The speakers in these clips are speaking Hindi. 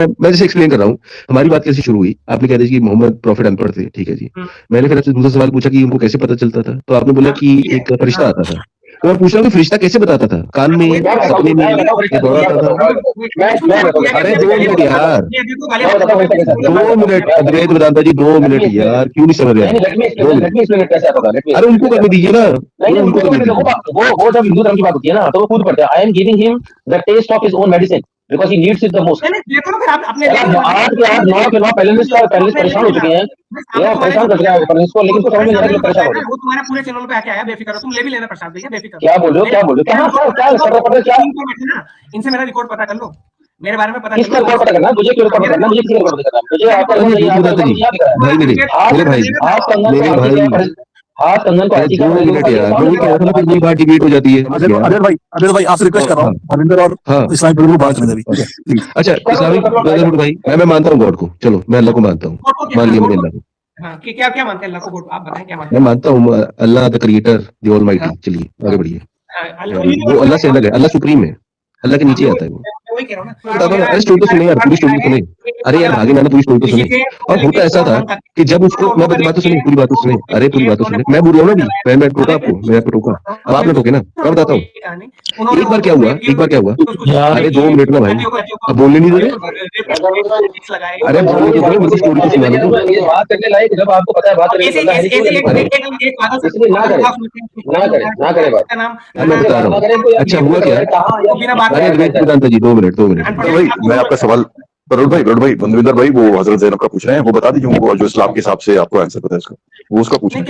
मैं जैसे एक्सप्लेन कर रहा हूँ, हमारी बात कैसे शुरू हुई, आपने कह दिया कि मोहम्मद प्रॉफिट अनपढ़ थे, ठीक है जी। मैंने फिर आपसे दूसरा सवाल पूछा कि उनको कैसे पता चलता था? तो आपने बोला कि एक फरिश्ता आता था। तो मैं पूछ रहा हूँ कि फरिश्ता कैसे बताता था? कान में, सपने में या दौड़ाता था? अरे 2 मिनट यार, 2 मिनट अद्वैत वेदांता जी 2 मिनट यार, क्यों नहीं समझ रहे आप? 2 मिनट। अरे उनको करने दीजिए ना, उनको करने दीजिए। वो जब हिंदू धर्म की बात होती है ना, तो वो खुद पढ़ते हैं, I am giving him the taste of his own medicine because he needs it the most. देखो ना फिर आपने 8 के 8 9 के 9 पैनलिस्ट परेशान हो चुके हैं, ये परेशान कर दिया है इसको, लेकिन कुछ समझ में नहीं आ रहा कि परेशान हो रहे हैं। वो तुम्हारे पूरे चैनल पे आके आया, बेफिक्र हो, तुम ले भी लेना प्रसाद भैया, बेफिक्र। क्या बोल रहे हो, क्या बोल रहे हो, क्या इनसे मेरा रिकॉर्ड पता कर लो, मेरे बारे में पता किसका रिकॉर्ड पता करना है? मुझे क्यों रिकॉर्ड पता करना है? मुझे किसी रिकॉर्ड पता करना है? मुझे आपका भाई मेरे हाथ कंगन भाई हाथ कंगन को ऐसी 2 मिनट यार, मैं क्या था ना, फिर वही बात डिबेट हो जाती है। अजय भाई आपसे रिक्वेस्ट कर रहा हूँ, हरिंदर और इस्लामिक ब्रदरहुड को बात करने दें अभी। अच्छा, इस्लामिक ब्रदरहुड भाई, मैं मानता हूँ गॉड को, चलो मैं अल्लाह को मानता हूँ, मान लिया मैंने अल्लाह को। हाँ, कि क्या मानते हैं अल्लाह को? आप बताएं क्या मानते मैं मानता हूँ अल्लाह द क्रिएटर, द ऑलमाइटी। चलिए आगे बढ़िए। वो अल्लाह से अलग है, अल्लाह सुप्रीम है, अल्लाह के नीचे आता है वो। वही कह रहा हूँ ना। अरे स्टोरी तो सुने यार, पूरी स्टोरी तो सुने। अरे यार भागे ना, पूरी स्टोरी तो सुने। और होता ऐसा था कि जब उसको, मैं बात तो सुने, पूरी बात तो सुने। अरे पूरी बात तो सुने, मैं बोल रहा हूँ ना अभी, मैं टोका आपको, मैं आपको टोका, अब आपने टोके ना, मैं बताता हूँ। एक बार क्या हुआ, अरे 2 मिनट ना भाई, अब बोलने नहीं दे रहे। अरे बोलने तो दो, मुझे स्टोरी तो सुना दो। बात करने लायक जब आपको पता है बात करने ना करे बात। मैं बता रहा हूँ, अच्छा हुआ क्या? अरे अद्वैत वेदांता जी 2 मिनट। भाई मैं आपका सवाल, बरोड़ भाई मनविंदर भाई वो हजरत ज़ैनब का पूछ रहे हैं, वो बता दीजिए उनको, जो इस्लाम के हिसाब से आपको आंसर पता है इसका, वो उसका पूछ रहे हैं।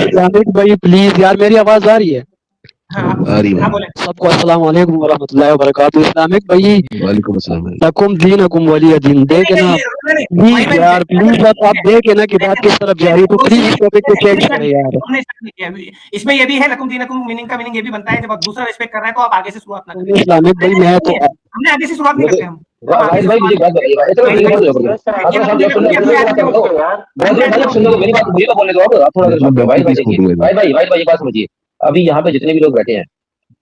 इस्लामिक भाई प्लीज यार, मेरी आवाज आ रही है? सबको अस्सलाम वालेकुम वरहमतुल्लाहि वबरकातुहू। इस्लामिक भाई वालेकुम अस्सलाम। लकुम दीनकुम वलिय दीन। देखे ना प्लीज यार, प्लीज आप देखे ना कि बात किस तरफ जा रही है, तो प्लीज इस टॉपिक को चेंज करें यार। इसमें ये भी है, लकुम दीनकुम मीनिंग का मीनिंग ये भी बनता है, जब आप दूसरा रिस्पेक्ट कर रहे हैं तो आप आगे से शुरुआत ना करें। इस्लामिक भाई मैं तो हमने आगे से शुरुआत नहीं करते हम। भाई मुझे बात बताइए, मेरी बात मुझे तो बोलने दो आप थोड़ा। भाई बात समझिए, अभी यहाँ पे जितने भी लोग बैठे हैं,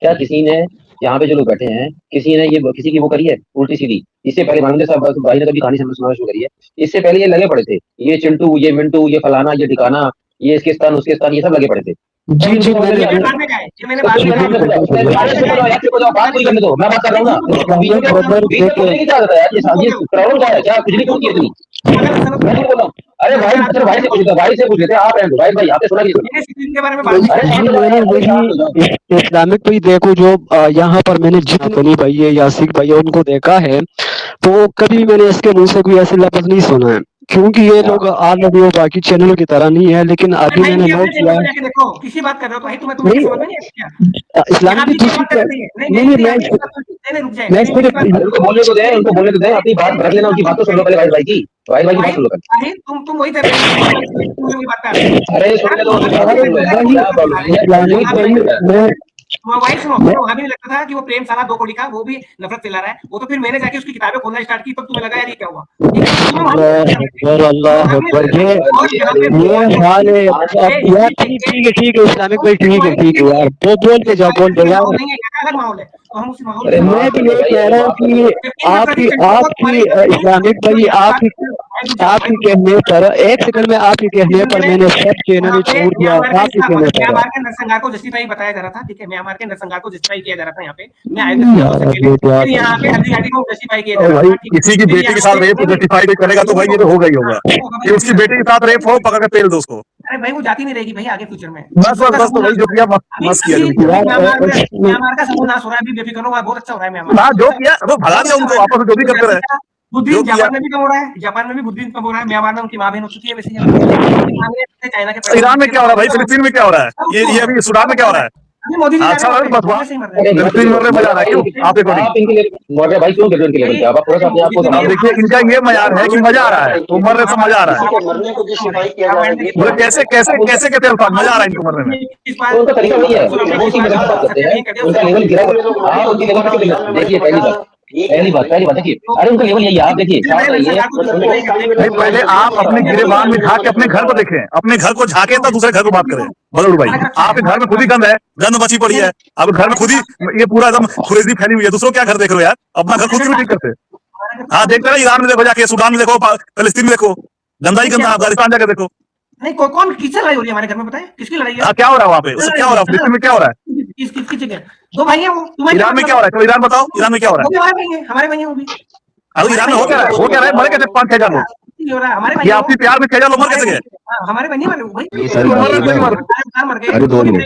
क्या किसी ने यहाँ पे जो लोग बैठे हैं, किसी ने ये किसी की वो करी है उल्टी सीधी? इससे पहले मानंदे साहब भाई ने कभी कहानी सुनाना शुरू करी है, इससे पहले ये लगे पड़े थे, ये चिंटू, ये मिंटू, ये फलाना, ये ठिकाना, ये इसके स्थान उसके स्थान, ये सब लगे पड़े थे। जी जी मैंने बात बात करने दो, मैं बात कर रहा हूँ ना। क्या कुछ नहीं किया तुम? अरे भाई से पूछ लेते आप हैं भाई आपने सुना इस्लामिक भाई देखो, जो यहाँ पर मैंने जितने भाई है या सिख भाई है उनको देखा है, तो कभी मैंने इसके मुंह से कोई ऐसे लफ्ज नहीं सुना है, क्योंकि ये लोग ऑलरेडी वो बाकी चैनलों की तरह नहीं है। लेकिन अभी मैंने नोट किया, किसी बात कर रहे हो भाई, तुम्हें इस्लामिक उनको बोलने तो दें, अपनी बात रख लेना, उनकी बात तो सुन लो पहले भाई की बात सुन लो। तुम वही कर रहे हो। अरे सुनने दो, मोबाइल सुनो, हमें भी लगता था कि वो प्रेम साला 2 कौड़ी का, वो भी नफरत फैला रहा है। वो तो फिर मैंने जाके उसकी किताबें खोलना स्टार्ट की, तब तुम्हें लगा यार ये क्या हुआ। ठीक है इस्लामिक भाई, ठीक है यार, बोल के जाओ, बोल दो यार। अलग माहौल है, तो हम उसी माहौल में मैं भी ये कह रहा हूँ कि आपकी इस्लामिक भाई आपकी कहने पर, एक सेकंड में आपके कहने पर मैंने सब चैनल छोड़ दिया। आपके कहने पर म्यांमार के नरसंहार को जस्टिफाई बताया जा रहा था, ठीक है, म्यांमार के नरसंहार को जस्टिफाई किया जा रहा था यहाँ पे। मैं यहाँ पे हल्दी को जस्टिफाई किया जा रहा था। किसी की बेटी के साथ रेप जस्टिफाई करेगा तो भाई ये तो होगा ही होगा, कि उसकी बेटी के साथ रेप हो, पकड़ के पेल दो उसको। अरे भाई वो जाती नहीं रहेगी भाई आगे फ्यूचर में। बस तो भाई जो किया मस्त किया, म्यांमार का समूह नाश हो रहा है, अभी बेफिक्र हो, बहुत अच्छा हो रहा है म्यांमार। जो किया वो भगा दिया उनको, आपस में जो भी करते रहे। बुद्धिज्म जापान में भी कम हो रहा है, जापान में भी बुद्धिज्म कम हो रहा है, म्यांमार में उनकी माँ बहन हो चुकी है वैसे। चाइना के ईरान में क्या हो रहा है भाई, फिलिपीन में क्या हो रहा है, ये अभी सूडान में क्या हो रहा है? मोदी जी अच्छा फिलिपीन में मजा आ रहा है, क्यों आप भाई क्यों देखिए इनका ये मजार है कि मजा आ रहा है, तो मरने से मजा आ रहा है। बोले कैसे कैसे कैसे कहते हैं अल्फाज, मजा आ रहा है इनको मरने में। उनका तरीका वही है, देखिए पहली बात, पहली बात देखिए, अरे उनका लेवल यही है, आप देखिए क्या होता है ये नहीं, पहले आप अपने गिरेबान में झांक के अपने घर को देखें, अपने घर को झांके तब दूसरे घर को बात करें। बदल भाई, आपके घर में खुद ही गंद है, गंद मची पड़ी है, आपके घर में खुद ही ये पूरा एकदम खुरेजी फैली हुई है, दूसरों क्या घर देख रहे हो यार, अपना घर खुद क्यों ठीक करते? हाँ, देखते रहे, ईरान में देखो जाके, सूडान में देखो, फलस्तीन में देखो, गंदा ही गंदा, अफगानिस्तान जाके देखो। नहीं, कौन किससे लड़ाई हो रही है हमारे घर में, बताए किसकी लड़ाई है? हाँ, क्या हो रहा है वहाँ पे, उससे क्या हो रहा है, फलस्तीन में क्या हो रहा है, किसकी जगह? दो भाई हैं वो, तुम्हें ईरान में क्या हो रहा है, तो ईरान बताओ, ईरान में क्या हो रहा है? हमारे भाई हैं, हमारे भाई हैं वो भी। अरे ईरान में हो क्या रहा है, हो क्या रहा है, मरे कैसे 5-6 हजार लोग, हो रहा है हमारे भाई ये आपसी प्यार में 6 हजार लोग मर कैसे गए? हमारे भाई नहीं मरे भाई, ये सारी बातें ना, मर गए। अरे 2 मिनट,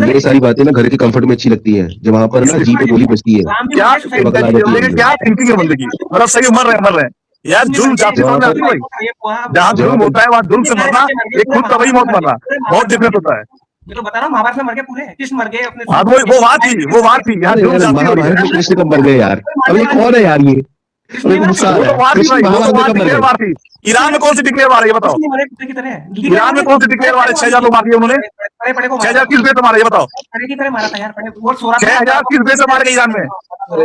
ये सारी बातें ना घर के कंफर्ट में अच्छी लगती है, जब वहां पर ना जी पे गोली बजती है। क्या थिंकिंग है बंदे की, मतलब सही मर रहे हैं यार, जुल्म जाति समझ में आती है भाई, जहाँ जुल्म होता है वहाँ जुल्म से मरना, एक खुद तबाही मौत मरना बहुत डिफरेंस होता है। ये तो बता रहा हूँ, महाभारत में मर गए पूरे, कृष्ण मर गए अपने। हाँ, वो वहाँ थी, यहाँ जुल्म जाति हो रही है। महाभारत में कृष्ण कब मर गए यार? अब ये कौन है यार? ये मेरे को गुस्सा आ रहा है। कृष्ण महाभारत में कब मर गए? ईरान में कौन सी डिक्लेयर वार है ये बताओ, ईरान में कौन सी डिक्लेयर वार है? 6 हजार लोग मार दिए उन्होंने, 6 हजार किस बेस पे मारे ये बताओ, 6 हजार किस बेस पे मारे गए ईरान में,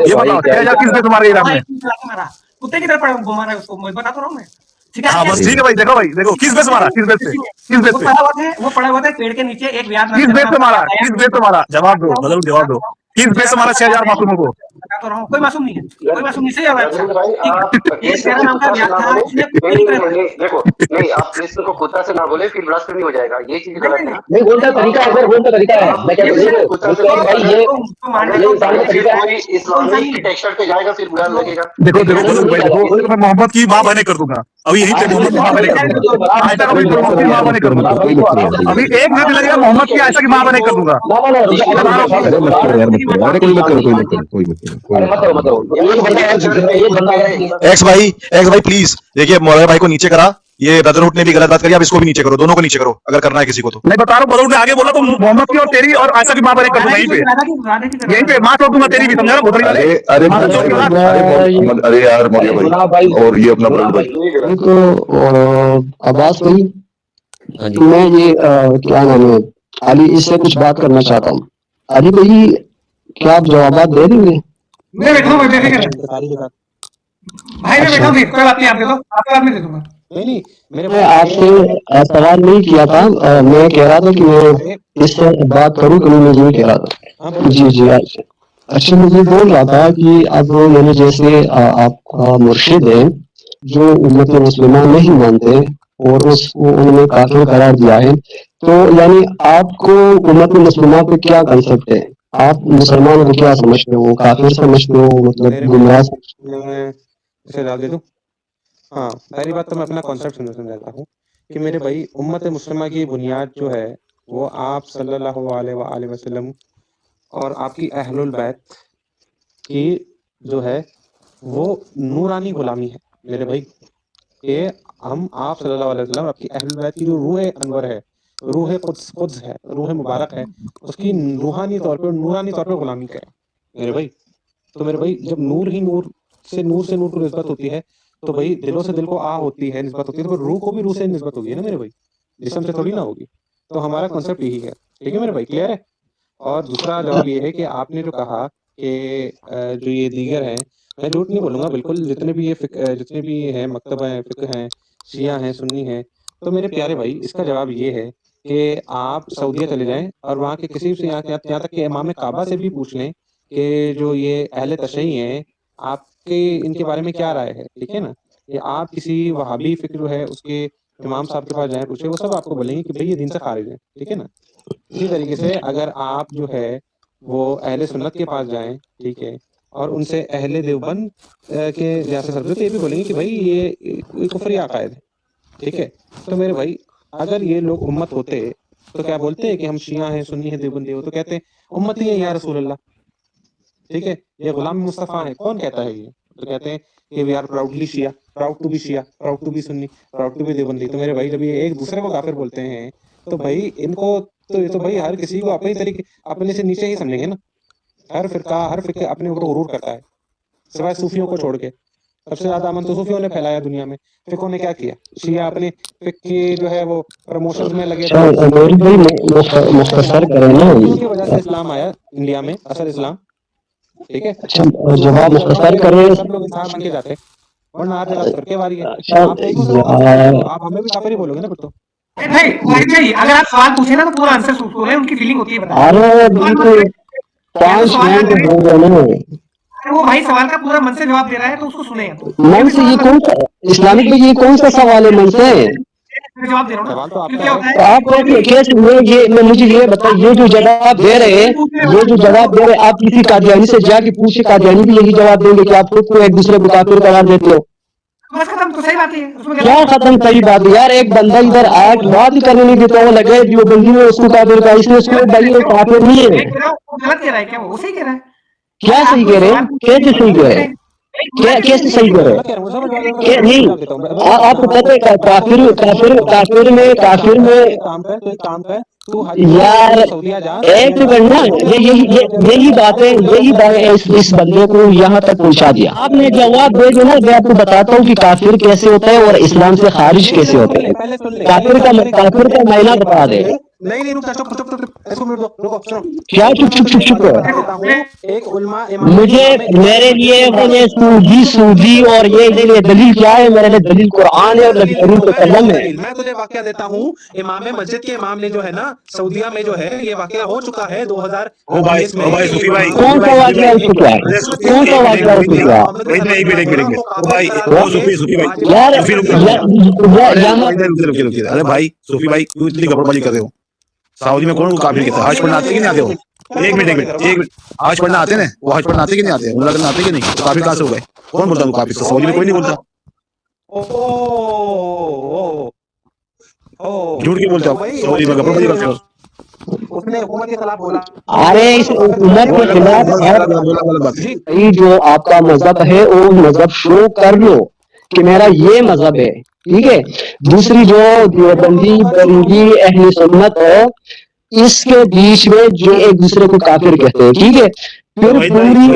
ये बताओ, 6 हजार किस बेस पे मारे गए ईरान में? कुत्ते की तरह मारा उसको, मैं बता तो रहा हूँ मैं। हाँ, बस ठीक है भाई, देखो किस बेस मारा, किस बेस पे, वो पड़ा हुआ था पेड़ के नीचे, एक व्याध किस बेस पे मारा, किस बेस पे मारा, जवाब दो, बदल जवाब दो, किस बेस से मारा 6 हजार मासूमों को? बता तो रहा हूँ, कोई मासूम नहीं है, कोई मासूम नहीं, सही है एक तेरा नाम का व्याध था, देखो नहीं, आप कृष्ण को कुत्ता से ना बोले, फिर ब्लास्फेमी हो जाएगा, ये चीज गलत है। नहीं, बोलता तरीका है सर, बोलता तरीका है, मैं क्या भाई ये इस्लामिक टेक्सचर पे जाएगा, फिर बुरा लगेगा। देखो भाई, देखो मैं मोहम्मद की माँ बहने कर दूंगा अभी, यहीं पे मोहम्मद की माँ बहने कर दूंगा, आयशा कभी मोहम्मद की माँ बहने कर दूंगा अभी, एक मिनट लगेगा मोहम्मद की आयशा की माँ बहने कर दूंगा। एक्स भाई प्लीज देखिए, मौलाना भाई को नीचे करा, ये ब्रदरहुड ने भी गलत बात करी, आप इसको भी नीचे करो, दोनों को नीचे करो अगर करना है किसी को तो। नहीं बता रहा हूँ, ब्रदरहुड ने आगे बोला तो मोहम्मद की और तेरी और आयशा की माँ बहने कर दूंगा, यहीं पे माँ छोड़ दूंगा तेरी भी, समझा ना भोसड़ी वाले। अरे यार मौलिया भाई, और ये अपना तो आवाज भाई, मैं ये क्या नाम है, अली इससे कुछ बात करना चाहता हूँ। अली भाई, क्या आप जवाब दे देंगे? मैं बैठा हूँ, भाई मैं बैठा हूँ, कोई बात नहीं, आप दे दो, आपके बाद में दे दूंगा। नहीं, मैं आपसे सवाल नहीं किया था, मैं कह रहा था कि मैं इससे बात करूं कि मैं ये कह रहा था। जी अच्छा, मुझे बोल रहा था कि अब मैंने जैसे आपका मुर्शिद है जो उम्मत मुस्लिमा नहीं मानते और उसको उन्होंने काफिर करार दिया है, तो यानी आपको उम्मत मुस्लिमा पे क्या कंसेप्ट है? आप मुसलमान को क्या समझते हो? काफिर समझते हो, मतलब गुमराह? इसे डाल दे दूं। हाँ, पहली बात तो मैं अपना कॉन्सेप्ट समझाता हूँ कि मेरे भाई, उम्मत मुस्लिमा की बुनियाद जो है वो आप सल्लल्लाहु अलैहि वसल्लम और आपकी अहलुल बैत की जो है वो नूरानी गुलामी है मेरे भाई। ये हम आप सल्लल्लाहु अलैहि वसल्लम, आपकी अहलुल बैत की जो रूह अनवर है, रूह कुद्स है, रूह मुबारक है, उसकी रूहानी तौर पर, नूरानी तौर पर गुलामी करें मेरे भाई। तो मेरे भाई, जब नूर ही नूर से नूर को निस्बत होती है, तो भाई दिलों से दिल को आ होती है, निस्बत होती है, तो रूह को भी रूह से निस्बत होगी ना मेरे भाई, जिस्म से थोड़ी ना होगी। तो हमारा कॉन्सेप्ट यही है, ठीक है मेरे भाई, क्लियर है? और दूसरा जवाब ये है कि आपने जो कहा कि जो ये दीगर हैं, मैं झूठ नहीं बोलूंगा बिल्कुल, जितने भी हैं मकतब हैं, फिक्र हैं, शिया हैं, सुन्नी हैं, तो मेरे प्यारे भाई, इसका जवाब ये है कि आप सऊदीया चले जाएं और वहाँ के किसी से, यहाँ तक कि इमाम काबा से भी पूछ लें कि जो ये अहले तशय्युई हैं, आपके इनके बारे में क्या राय है, ठीक है ना? ये आप किसी वहाबी फिक्र है उसके इमाम साहब के पास जाएं, पूछे, वो सब आपको बोलेंगे कि भाई ये दीन से खारिज है, ठीक है ना? इसी तरीके से अगर आप जो है वो अहले सुन्नत के पास जाएं, ठीक है, और उनसे अहले देवबंद के रियासत सरबराह, तो ये भी बोलेंगे कि भाई ये कुफरी अकायद है, ठीक है? तो मेरे भाई, अगर ये लोग उम्मत होते तो क्या बोलते हैं कि हम शिया हैं, सुन्नी हैं, देवबंदी हो, तो कहते हैं उम्मत ही है या रसूल अल्लाह, ठीक है, ये गुलाम मुस्तफ़ा है। कौन कहता है ये? तो कहते हैं कि we are proudly Shia, proud to be Shia, proud to be Sunni, proud to be Deobandi. तो मेरे भाई, जब ये एक दूसरे को काफिर बोलते हैं, तो भाई इनको तो ये तो भाई हर किसी को अपने तरीके, अपने से नीचे ही समझेंगे ना। हर फिक्र अपने ऊपर गुरूर करता है, सिवाय सूफियों को छोड़ के। सबसे ज्यादा अमन तो सूफियों ने फैलाया दुनिया में। फिकों ने क्या किया? शिया अपने फिक की जो है वो प्रमोशंस में लगे, मुख्तसर करें ना। उनकी वजह से इस्लाम आया इंडिया में, असल इस्लाम ठीक है। अच्छा, जवाब मुख्तसर करें। सब लोग इंसान बन के जाते हैं, वरना आप जरा करके वारी है। अच्छा आप एक दूसरे को यार, आप हमें भी काफिर ही बोलोगे ना फिर तो। भाई अगर आप सवाल पूछे ना तो पूरा आंसर बोले, उनकी फीलिंग होती है बताने की। अरे सवाल मत बिल्कुल करें। या तो 5 सवाल ना मिनट करें, हो गए ना। अगर वो भाई सवाल का पूरा मन से जवाब दे रहा है तो उसको सुने। मन से ये कौन सा इस्लामिक भाई, ये कौन सा सवाल है मन से? मैं जवाब दे रहा हूँ सवाल तो ना, आपका फिर क्या है। होता तो है आप कैसे मैं मुझे ये बताइए, ये जो जवाब दे रहे हैं, ये जो जवाब दे रहे हैं, आप किसी कादियानी से जाके पूछे, कादियानी भी यही जवाब देंगे कि आप खुद को एक दूसरे को काफिर करार देते हो। बस खत्म, तो सही बात है उसमें क्या खत्म सही बात है यार? एक बंदा इधर आज बात ही करने नहीं देता, वो लगे जो बंदी ने उसको काफिर कहा, इसने उसको भाई ये काफिर नहीं है। वो गलत कह रहा है क्या? वो सही कह रहा है। क्या सही कह रहे हैं? कैसे सही कह रहे हैं? कैसे सही कह रहे गलत कह हैं? रहा हूँ, समझ में क्या नहीं, जवाब देता हूँ। आपको पता है काफिर काफिर काफिर में एक काम कर तू यार सऊदीया जा, एक मिनट ना, यही बात है इस बंदे को यहाँ तक पहुँचा दिया। आपने जवाब दे दिया ना, मैं आपको बताता हूँ कि काफिर कैसे होता है और इस्लाम से खारिज कैसे होता है। पहले सुन ले, काफिर का मायना बता दे। नहीं रुक जा, चुप चुप चुप, इसको मिनट दो, रुको सुनो। क्या चुप चुप चुप चुप? बता देता हूँ, एक उलमा इमाम मुझे मेरे लिए मैंने सूजी और ये दलील क्या है? मेरे लिए दलील कुरान है और नबी करीम का कलम है। मैं तुझे वाकया देता हूँ। इमाम मस्जिद के इमाम ने जो है ना सऊदीया में जो है ये वाकया हो चुका है 2019 में। ओ भाई सूफी भाई, कौन सा वाकया हो चुका है? कौन सा वाकया हो चुका है? एक मिनट ओ भाई, ओ सूफी भाई यार रुकिए। अरे भाई सूफी भाई, क्यों इतनी गड़बड़बाजी कर रहे हो? सऊदी में कौन काफिर कहता है? हज पढ़ने आते कि नहीं आते हो? एक मिनट हज पढ़ने आते ना, वो हज पढ़ने आते कि नहीं आते? उमरा करने आते कि नहीं? तो काफिर कहाँ से हो गए? कौन बोलता है काफिर? सऊदी में कोई नहीं बोलता। झूठ क्यों बोलते हो? सऊदी में गड़बड़बाजी करते हो। उसने हुकूमत के खिलाफ बोला। अरे इस हुकूमत के खिलाफ ये जो आपका मजहब है वो मजहब शो कर लो कि मेरा ये मजहब है, ठीक है। दूसरी जो देवबंदी बरेलवी अहले सुन्नत है, इसके बीच में जो एक दूसरे को काफिर कहते हैं, ठीक है। फिर पूरी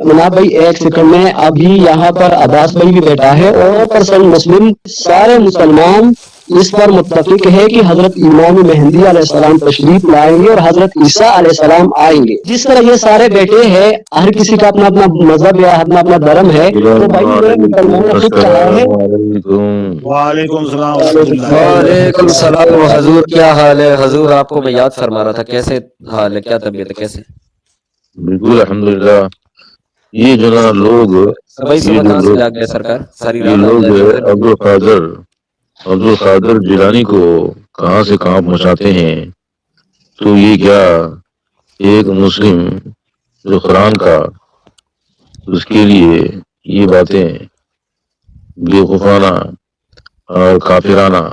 मुना भाई एक सेकंड में, अभी यहाँ पर अब्बास भाई भी बैठा है और परसेंट मुस्लिम सारे मुसलमान इस पर मुत्तफिक है कि हजरत इमाम मेहंदी अलैहिस्सलाम तशरीफ लाएंगे और हजरत ईसा अलैहिस्सलाम आएंगे। जिस तरह ये सारे बैठे हैं, हर किसी का अपना अपना मजहब है, अपना अपना धर्म है, तो भाई ये मुसलमान खुद कहा है। वालेकुम सलाम। वालेकुम सलाम हजूर, क्या हाल है हजूर? आपको मैं याद फरमा रहा था, कैसे हाल है, क्या तबीयत है, कैसे? बिल्कुल अल्हम्दुलिल्लाह। ये जो ना लोग, भाई सुबह कहाँ से जाग गए सरकार? सारी ये रात लोग अब्दुल कादिर जिलानी को कहाँ से कहाँ पहुंचाते हैं। तो ये क्या एक मुस्लिम जो कुरान का, उसके लिए ये बातें बेवकूफाना और काफिराना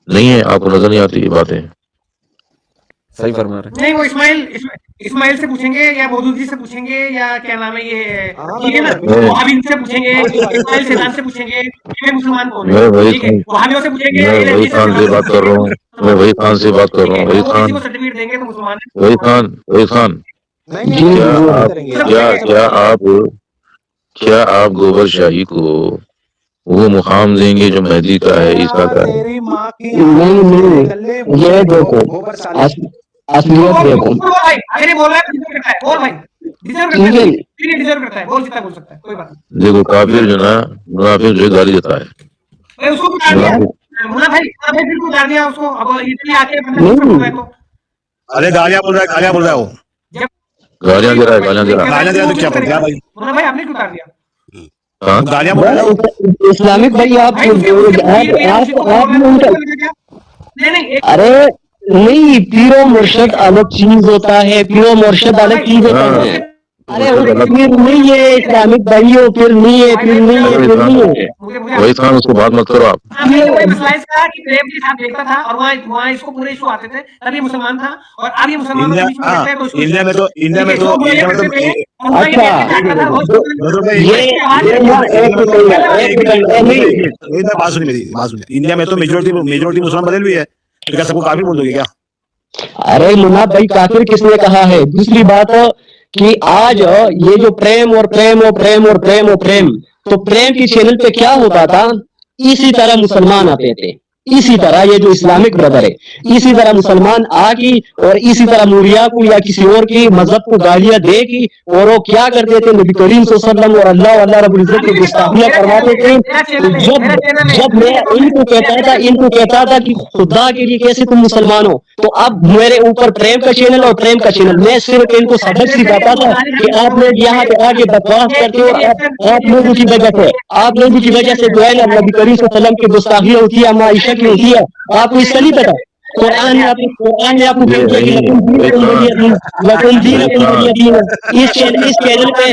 नहीं है? आपको नजर नहीं आती ये बातें? सही फरमा रहे। नहीं, वो इस्माइल से पूछेंगे या मौदूदी से पूछेंगे या क्या नाम है ये ना, वहाबी से पूछेंगे, इस्माइल सेदान से पूछेंगे ये मुसलमान कौन है, ठीक है। वहाबियों से पूछेंगे, मैं वही खान से बात कर रहा हूँ, मैं वही खान से बात कर रहा हूँ। वही खान, को सर्टिफिकेट देंगे तो मुसलमान है। वही खान, क्या आप गोबर शाही को वो मुकाम देंगे जो मेहदी का है, ईसा का है? नहीं, ये देखो असलियत देखो। अरे बोल रहा है, बोल भाई, डिजर्व करता है, बोल जितना बोल सकता है, कोई बात नहीं। देखो काफिर जो ना, मुनाफिक जो गाली देता है, उसको उतार दिया मुन्ना भाई, फिर उतार दिया उसको। अब इतनी आके बंदा तो अरे गालियां बोल रहा है वो। गालियां दे रहा है तो क्या कर दिया भाई? मुन्ना भाई आपने क्यों उतार दिया? हाँ गालियां बोल रहा है। इस्लामिक भाई आप नहीं, अरे नहीं, पीरो मुर्शद अलग चीज होता है, पीरो मुर्शद अलग चीज होता है। अरे फिर नहीं है इस्लामिक भाई, फिर नहीं है। वही खान, उसको बात मत करो आप। प्रेम के साथ देखता था और वहाँ इसको पूरे इशू आते थे, तब ये मुसलमान था। और अब ये मुसलमान इंडिया में तो बात सुनिए, इंडिया में तो मेजोरिटी मुसलमान बदल भी है, तो क्या सबको काफिर बोल दोगे क्या? अरे मुन्ना भाई काफिर किसने कहा है? दूसरी बात कि आज ये जो प्रेम और प्रेम और प्रेम और प्रेम और प्रेम, तो प्रेम की चैनल पे क्या होता था? इसी तरह मुसलमान आते थे, इसी तरह ये जो इस्लामिक ब्रदर है, इसी तरह मुसलमान आके और इसी तरह मूरिया को या किसी और की मजहब को गालियां दे की, और वो क्या करते थे, नबी करीम सल्लल्लाहु अलैहि वसल्लम और अल्लाह रब्बुल इज्जत की गुस्ताखियां करवाते थे। जब मैं इनको कहता था कि खुदा के लिए कैसे तुम मुसलमान हो, तो अब मेरे ऊपर प्रेम का चैनल और प्रेम का चैनल, मैं सिर्फ इनको सबक सिखाता था कि आप लोग यहाँ पे आके बकवास करते हो, आप लोगों की वजह से जो है ना नबी करीम सल्लल्लाहु अलैहि वसल्लम की गुस्ताखियां होती है, अम्मा आयशा की होती है। आपको इसका नहीं पता? कुरान ने आपको कह दिया कि इस चैनल पे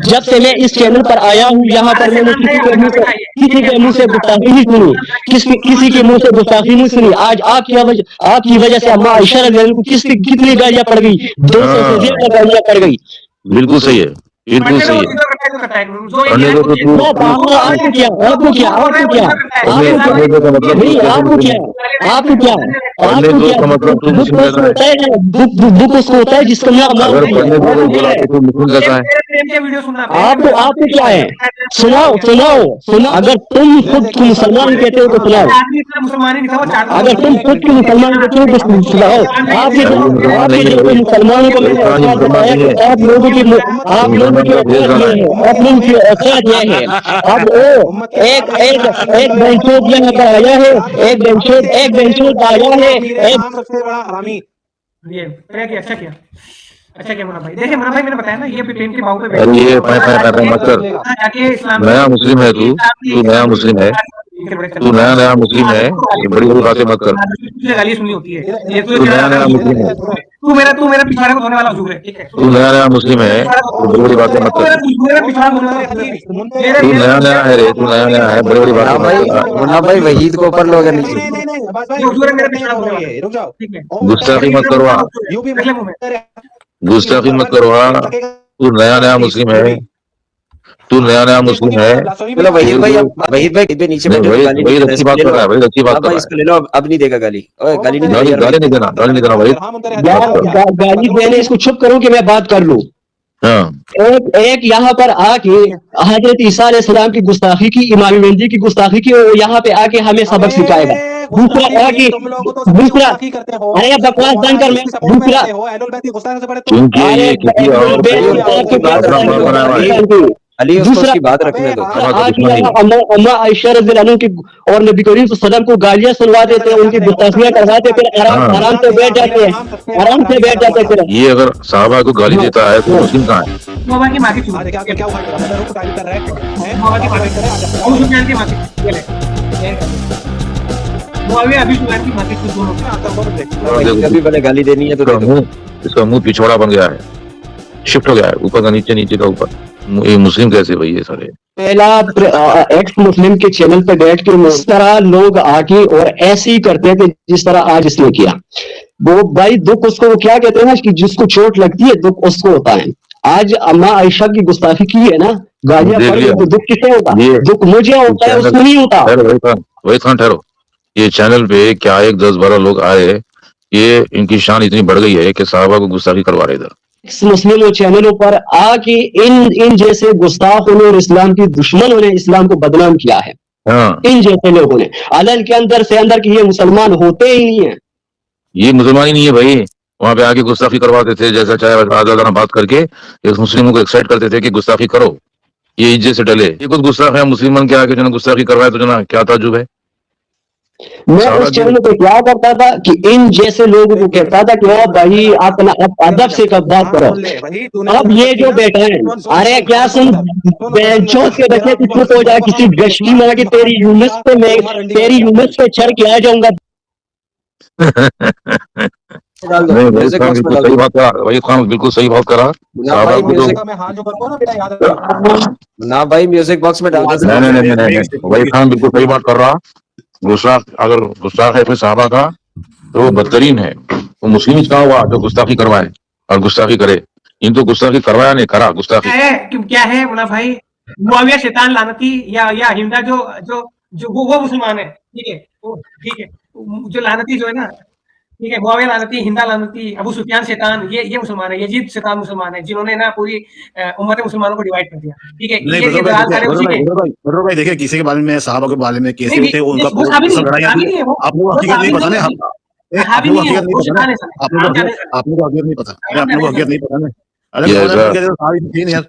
जब से मैं इस चैनल पर आया हूँ, यहाँ पर मैंने किसी के मुंह से गुस्ताखी नहीं सुनी, किसी के मुंह से गुस्ताखी नहीं सुनी। आज आपकी वजह से अम्मा आयशा रज़ी अल्लाह को कितनी गालियां पड़ गई, 200 से ज्यादा गालियां पड़ गई। बिल्कुल सही है, बिल्कुल सही है। दुख उसको होता है जिसको आपको क्या है? सुनाओ। अगर तुम खुद को मुसलमान कहते हो तो सुनाओ। अगर तुम खुद को मुसलमान कहते हो तो सुनाओ। आपके मुसलमानों को मैंने बताया कि आप लोगों की औकात यह है। अब वो एक बेंचोट यहाँ पर आया है, एक बेंचोट आया है, सबसे बड़ा हरामी। अच्छा क्या मुन्ना भाई, देखिए मुन्ना भाई, मैंने बताया ना, ये प्रेम के भाव पे अरे ये मत कर, नया मुस्लिम है तू नया मुस्लिम है, तू नया मुस्लिम है, ये बड़ी बड़ी बातें मत कर। गाली सुनी होती है, तू नया मुस्लिम है, तू मेरा पिछवाड़े को धोने वाला हुजूर है, ठीक है? तू नया मुस्लिम है, तू बड़ी बड़ी बातें मत कर। तू नया है रे, तू नया है, बड़ी बड़ी बातें मत कर। मुन्ना भाई वहीद को ऊपर लोग नीचे, गुस्ताखी मत करवा, गुस्ताखी मत करवा। तू नया मुस्लिम है, तू नया मुस्लिम है। चलो वहीद भाई नीचे बैठो, वही अच्छी बात कर रहा है, वही अच्छी बात कर रहा है। इसको ले लो, अब नहीं देगा गाली, गाली नहीं देना भाई, गाली देने, इसको चुप करो कि मैं बात कर लूं। एक यहाँ पर आके हजरत ईसा अलैहिस्सलाम की गुस्ताखी की, इमाम मेहदी की गुस्ताखी की, वो यहाँ पे आके हमें सबक सिखाएगा। दूसरा आके अरे बकवास बंद कर, मैं दूसरा दूसरी बात रखने दो। अम्मा आयशा रज़ी अल्लाह की और नबी करीम सल्लल्लाहु अलैहि वसल्लम को गालियां सुनवा देते हैं, उनकी गुस्ताखियां करवाते, फिर आराम से बैठ जाते हैं, फिर ये अगर साहबा को गाली देता है तो मुस्लिम कहाँ है? कभी मैंने गाली देनी है तो इसका मुंह पिछवाड़ा बन गया है, शिफ्ट हो गया है, ऊपर का नीचे, नीचे का ऊपर। ये मुस्लिम कैसे भाई ये सारे? पहला एक्स मुस्लिम के चैनल पे बैठ के इस तरह लोग आके और ऐसे ही करते थे जिस तरह आज इसने किया। वो भाई दुख उसको, वो क्या कहते हैं ना कि जिसको चोट लगती है दुख उसको होता है। आज अम्मा आयशा की गुस्ताखी की है ना, गालियां पड़ गई, तो दुख किसने होता है? दुख मुझे होता है, उसको नहीं होता। वही खान ठहरो, ये चैनल पे क्या 1-10-12 लोग आए, ये इनकी शान इतनी बढ़ गई है कि साहबा को गुस्ताखी करवा रहे थे। मुस्लिम चैनलों पर आके इन जैसे गुस्ताखों ने और इस्लाम की दुश्मनों ने इस्लाम को बदनाम किया है। इन जैसे लोगों ने अलल के अंदर से अंदर की ये मुसलमान होते ही नहीं है, ये मुसलमान ही नहीं है भाई। वहां पे आके गुस्ताखी करवाते थे, जैसा चाहे आजादाना बात करके इस मुस्लिमों को एक्साइट करते थे कि गुस्ताखी करो, ये इज्जत से डले। ये खुद गुस्ताख है, मुसलमान के आके जो गुस्ताखी करवाए तो जना क्या ताजुब है। मैं उस चैनल पे क्या करता था कि इन जैसे लोगों को कहता था कि भाई अपना अदब से कब बात करो। अब ये जो बैठे हैं, अरे क्या सुन बेंचों के बच्चे तू चुप हो जाए, किसी गश्ती में कि तेरी यूनिस पे चढ़ के आ जाऊंगा। सही बात करा वही खान, बिल्कुल सही बात करा। ना भाई म्यूजिक बॉक्स में डाल दे। नहीं, वही खान बिल्कुल सही बात कर रहा। गुस्ताख, अगर गुस्ताख है फिर साहबा का तो वो बदतरीन है। वो मुस्लिम कहाँ हुआ जो गुस्ताखी करवाए और गुस्ताखी करे? इन तो गुस्ताखी करवाया नहीं, करा गुस्ताखी। क्या है मुन्ना भाई, मुआविया शैतान लानती या हिंदा जो वो मुसलमान है, ठीक है, जो लानती जो है ना, ठीक है, मुआविया लानती, हिंदा लानती, अबू सुफियान शैतान, ये मुसलमान है, यजीद शैतान मुसलमान है, जिन्होंने ना पूरी उम्मत मुसलमानों को डिवाइड कर दिया। ठीक है, नहीं ये बदर दलाल सारे उसी के। भाई देखिए, किसी के बारे में, साहबा के बारे में कैसे नहीं, होते वो उनका वो साबित सब लड़ाई नहीं है, वो आपने वो हकीकत नहीं पता ना, आपने वो हकीकत नहीं पता ना, आपने वो हकीकत नहीं पता, आपने वो हकीकत नहीं पता ना। अरे यार,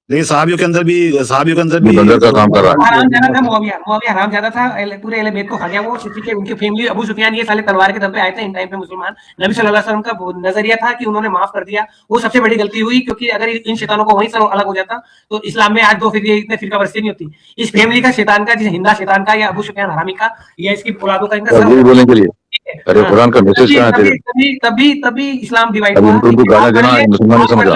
लेकिन साहबियों के अंदर भी बंदर का काम कर रहा है। हराम ज्यादा था मुआविया हराम ज्यादा था, पूरे अहले बैत को खा गया वो, क्योंकि उनकी फैमिली अबू सुफियान ये साले तलवार के दम पे आए थे इन टाइम पे मुसलमान। नबी सल्लल्लाहु अलैहि वसल्लम का नजरिया था कि उन्होंने माफ कर दिया, वो सबसे बड़ी गलती हुई, क्योंकि अगर इन शैतानों को वहीं से अलग हो जाता तो इस्लाम में आज दो फिर इतने फिरका बरसी नहीं होती। इस फैमिली का शैतान का, जैसे हिंदा शैतान का या अबू सुफियान हरामी का या इसकी औलादों का इनका बोलने के लिए, अरे कुरान का मैसेज क्या है? तभी इस्लाम डिवाइड अभी हुआ। उनको गाना देना मुसलमान नहीं समझ रहा।